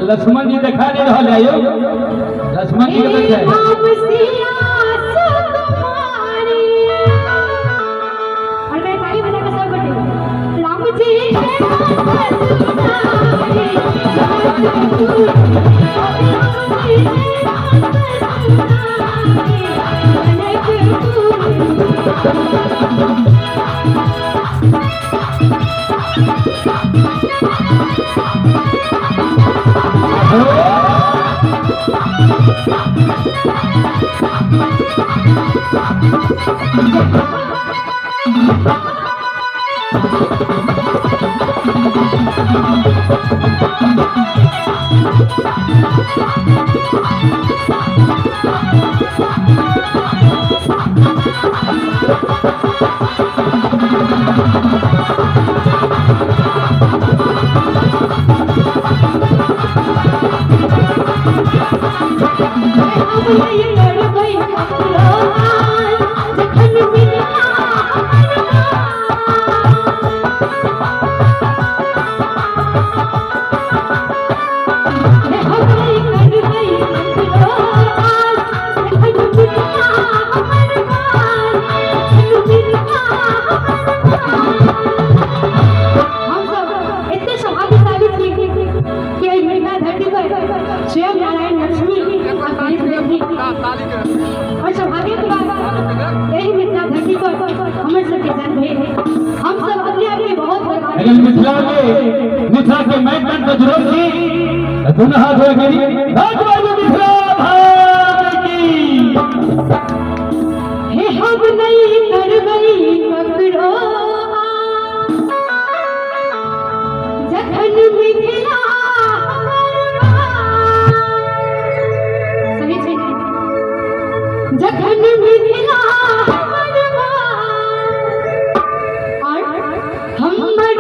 लक्ष्मण जी दिखा दे रहा है यो लक्ष्मण जी के अरे भाई बना का सब बटे राम जी और सौभाग्य की बात यही मिथिला धरती पर हमर सबके जन्म भइल हम सब अपने आप में बहुत अगर मिथिला के मैदान का जरूरत थी दोनों हाथ हो गई राजबाजू मिथिला भाई की हे हम नहीं कर गई पकड़ो जखन मिथिला जखन मिथिला और हमर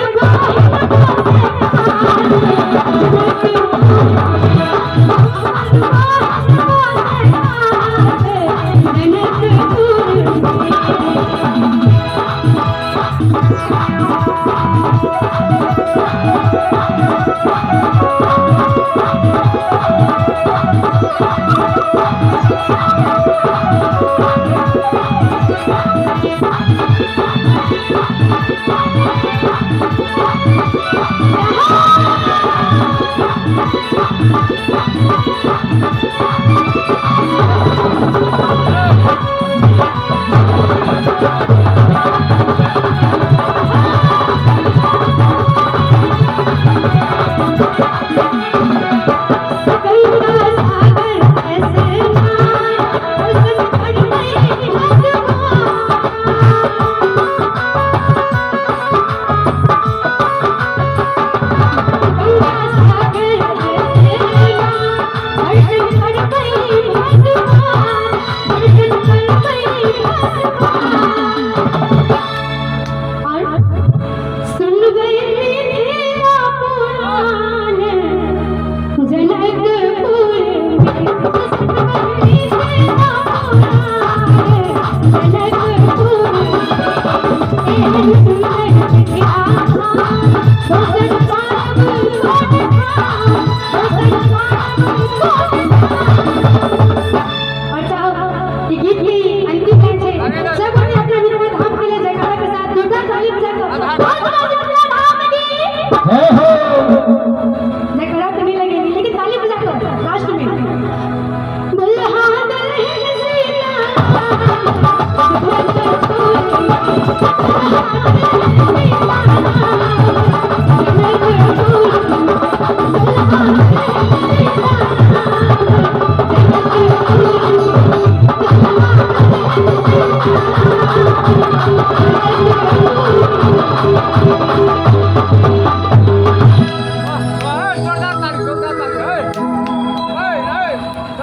जनकपुर